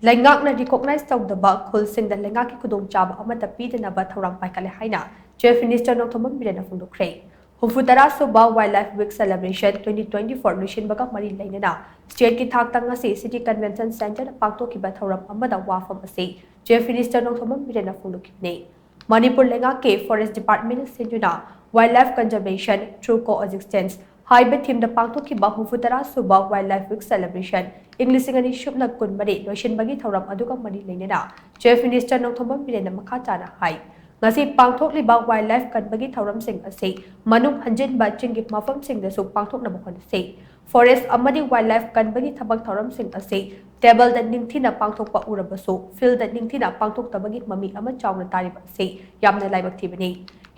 Leingak na recognize Toudaba Khul Singda Leingak ki Khudongchaba Amatta pidanaba thourang paikhatle haina Chief Minister Nongthombam Biren phongdokkhre. Humfutara Suba Wildlife Week Celebration 2024 Mission Baga Mari Lainana State ki thak tang asi City Convention Center pangthokhiba thourang amada wafam asi Chief Minister Nongthombam Biren phongdokhibne. Manipur Leingak ke Forest Department Sinjuna Wildlife Conservation through coexistence Haiba team the pangthokhiba humfutara Suba Wildlife Week Celebration English ngani shubna kun mari loishin bagi thoram aduga mari leinena Chief Minister Nongthombam Biren makha chana hai ngasi pangthokliba wildlife kan bagi thoram sing ase manung hanjin ba chingi mafam sing da su pangthokna bokon ase forest amadi wildlife kan bagi thabak thoram sing ase table da ningthina pangthokpa urabasu field da ningthina pangthok tabagi mami ama chawna tarib ase yamna laibak thibani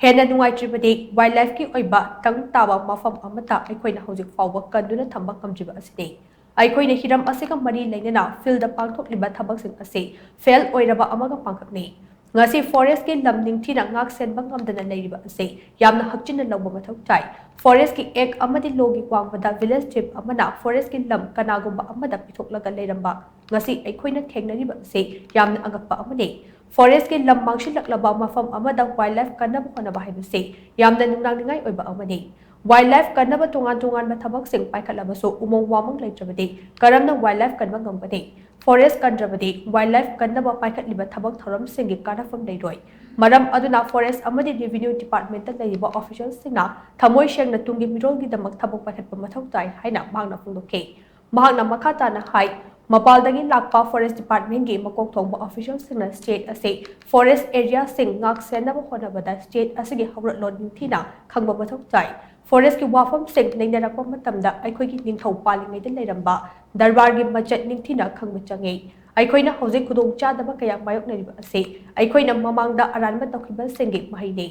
hena nungai tribadi wildlife ki oiba tang tawa mafam amata aikoina hojik fawba kanduna thamba kamjiba asine aikoina hiram asika mari lainena field da pangthokliba thabak sing ase fail oiraba amaga pangkhakne ngasi forest ki lamning thina ngak sen bangamdana leiriba ase yamna hakchin lawba mathau tai forest ki ek amadi logi kwangbada village chief amana forest ki lam kanagumba amada pithoklaga leiramba ngasi aikoina thengnariba ase yamna angakpa amane forest ki lam mangsilaklaba mafam amada wildlife kanaba khonaba haibase yamna nungnangningai oiba amane wildlife kanaba tongan mathabak sing paikhatlabaso umong wamang leitrabade karamna wildlife kanba ngambade forest kandrabade wildlife kanaba paikhatliba thabak thoram singi karafam leiroi maram aduna forest amadi revenue department ta leiba officials singna thamoi shengna tungi mirol gi damak thabak paikhatpa mathau tai haina mangna phongdokhe mahakna makha tana hai mapaldagi lakpa forest department gi makok thongba officials singna state ase forest area sing ngak senaba khonabada state asigi hawrat lon thina khangba mathau tai forest ki wafam sing neindarakpa matamda aikhoigi ningthau palingai da leiramba darbar gi machat ningthina khangba changai aikhoina hojik khudongchadaba kaya mayoknariba ase aikhoina mamangda aranba tokhiba singi mahaine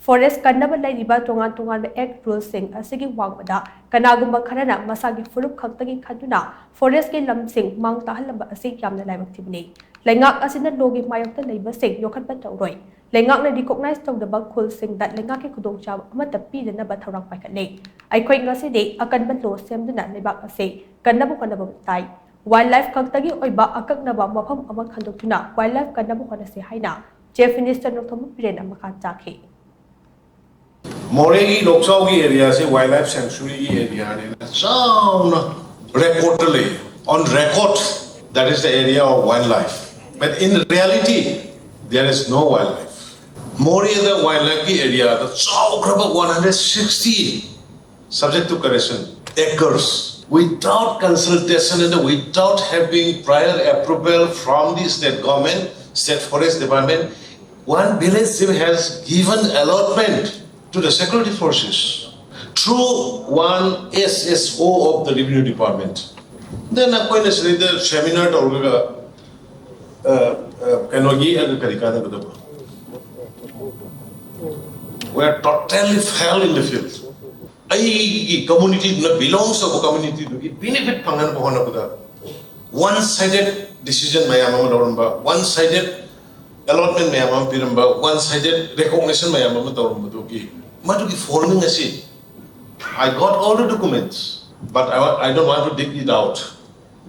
forest kanaba leiriba tongan act rules sing asigi wangbada kanagumba kharana masagi furup khaktagi khaduna forest ki lam sing mang tahalaba ase yamna laibak thibne Leingak asina logi mayokta leiba sing yokhatba tawroi Leingak na recognize Toudaba Khul Singda Leingak ki Khudongchaba Amatta pidanaba thourang paikhatle aikhoi ngasi de akanba lo semduna lebak ase kanaba khonaba tai wildlife khaktagi oiba akaknaba mafam ama khandoktuna wildlife kanaba khonase haina Chief Minister Nongthombam Biren amakha chakhe Moregi Loksawi area is a wildlife sanctuary area on record that is the area of wildlife. But in reality, there is no wildlife. Mori the wildlife area, the 160 subject to correction acres without consultation and without having prior approval from the state government, state forest department. One village has given allotment to the security forces through one SSO of the revenue department. Then I the seminar we are totally fell in the field. I community belongs to a community to benefit one-sided decision one-sided allotment one-sided recognition forming a seat. I got all the documents, but I don't want to dig it out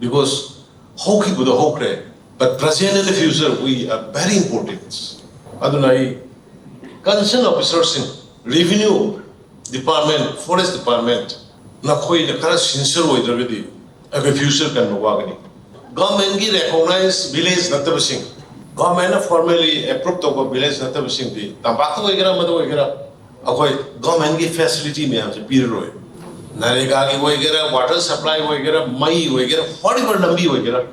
because phongdokkhre. But present and the future we are very important. Adunai concerned officers in revenue department, forest department, nakhoi the kara sincere way dragadi a future can wagani. Government gi recognize village natabasing. Government formally approved of village natabasing di. Tambatu wagera madu wagera. Akhoi government gi facility me amse Piraroi. Narega gi wagera water supply wagera mai wagera whatever lambi wagera.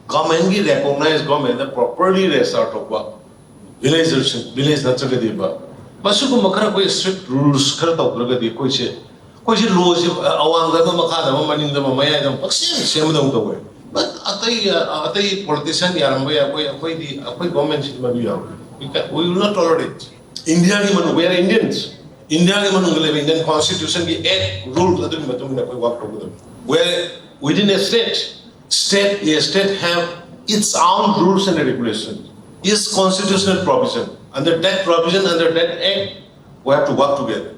Government gi recognize government that properly resort of village natabasing. Basu ko makara koi strict rules kara tau dragadi koi se laws awang da makha da maning da maya da paksin sem da utawe. But atai politician yaramba koi government sit madu ya. We will not tolerate. India ki manu we are Indians. India ki manu ngale Indian constitution ki act rules adu matum na koi work to where within a state have its own rules and regulations. Is constitutional provision. Under that provision, under that act, we have to work together.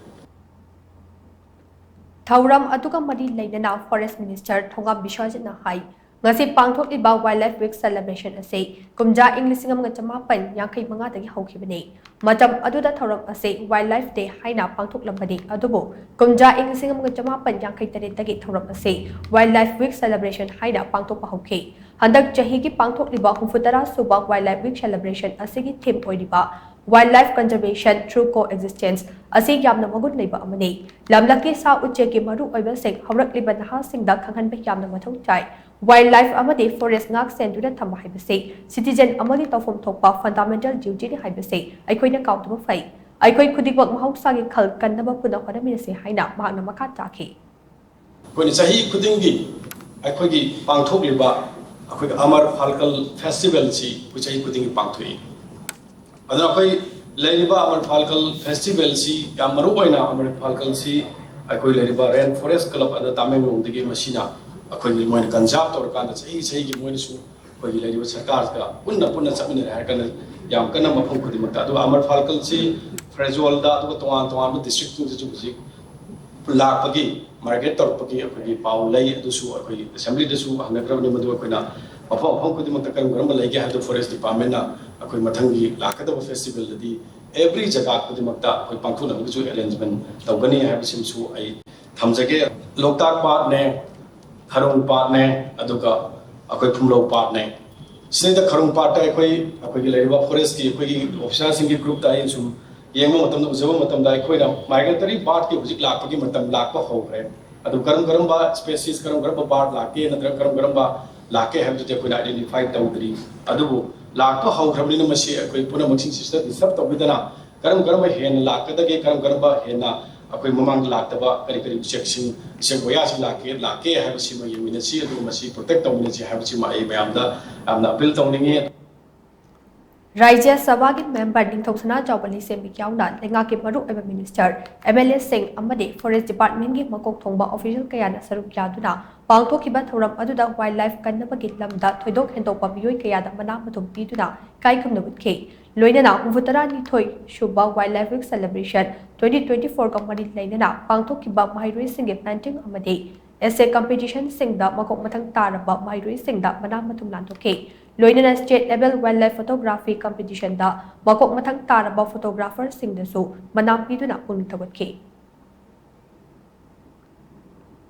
Thourang aduga mari lainana Forest Minister Thongam Biswajit na hai ngasi pangthokliba Wildlife Week celebration ase kumja ing 1985 dagi haukhibani matam aduda thourang ase Wildlife Day haina pangthoklambani adubo kumja ing 1983 dagi thourang ase Wildlife Week celebration haina pangthokpa hauki handak chahi gi pangthokliba 64 suba Wildlife Week celebration ase gi theme oidiba Wildlife conservation through coexistence ase yamna magun leiba amani lamlaki sa uche ki maru oiba sing hawrak liba naha singda khanghan ba yamna mathau chai Wildlife amadi forest ngak sendu tham haibase citizen amadi tawfom thokpa fundamental duty ni haibase aikoina kautba fai aikoi khudibak mahausa gi khal kannaba puna hodami se haina mahna makha takhi koi sahi khudingi aikoi gi pangthokliba akoi amar falkal festival si kuchai khudingi pangthoi adana koi leiriba amar falkal festival si yamaru oina amar falkal si aikoi leiriba rain forest club ada tamengong digi masina akoi moina kanjab tor kan sahi sahi gi moina su koi leiriba sarkar ka punna chamina har kan yam kana mafum khudi makta adu amar falkal si frezol da adu toan district tu ju ji lak pagi market tor pagi akoi paw lai adu su akoi assembly da su hanakrabni madu akoi na mafum khudi makta kan garam lai ge hadu forest department na akoi mathangi lakadaba festival dadi every jaga khudi makta akoi pangthuna ju arrangement tawgani habisim su ai thamjage loktak part ne kharung part ne aduga akoi phumlo part ne sida kharung part ta akoi gi leiba forest ki akoi gi officer sing gi group ta yin sum yengma matam da ujaba matam da akoi na migratory part ki hujik lakpa ki matam lakpa hokre adu karam ba species karam ba part lake natra karam ba lake have to akoi identify tawdri adubu lakpa hokramni na masi akoi puna maksing sister disab tawbidana karam ba hen lakadage karam ba hena akoi mamang laktaba kari checking segoya si lake have si ma yemina si adu masi protect tawmina si have si ma ai bayamda amna appeal tawningi Rajya Sabha ki member Ningthosana Chawbali Sembi Kyauna Leingak ki maru eba minister MLA Singh amadi forest department ki makok thongba official kaya na saruk yaduna pangthokhiba thourang aduda wildlife kannaba ki lamda thoidok hendokpa miyoi kaya da mana mathum piduna kaikumna butke loinana humvutara ni thoi shuba wildlife week celebration 2024 company lainana pangthokhiba mahairoi singge planting amadi essay competition singda makok mathang taraba mahairoi singda mana mathum lantoke loinana state level wildlife photography competition da makok mathang taraba photographer sing da su manam piduna pung thawatke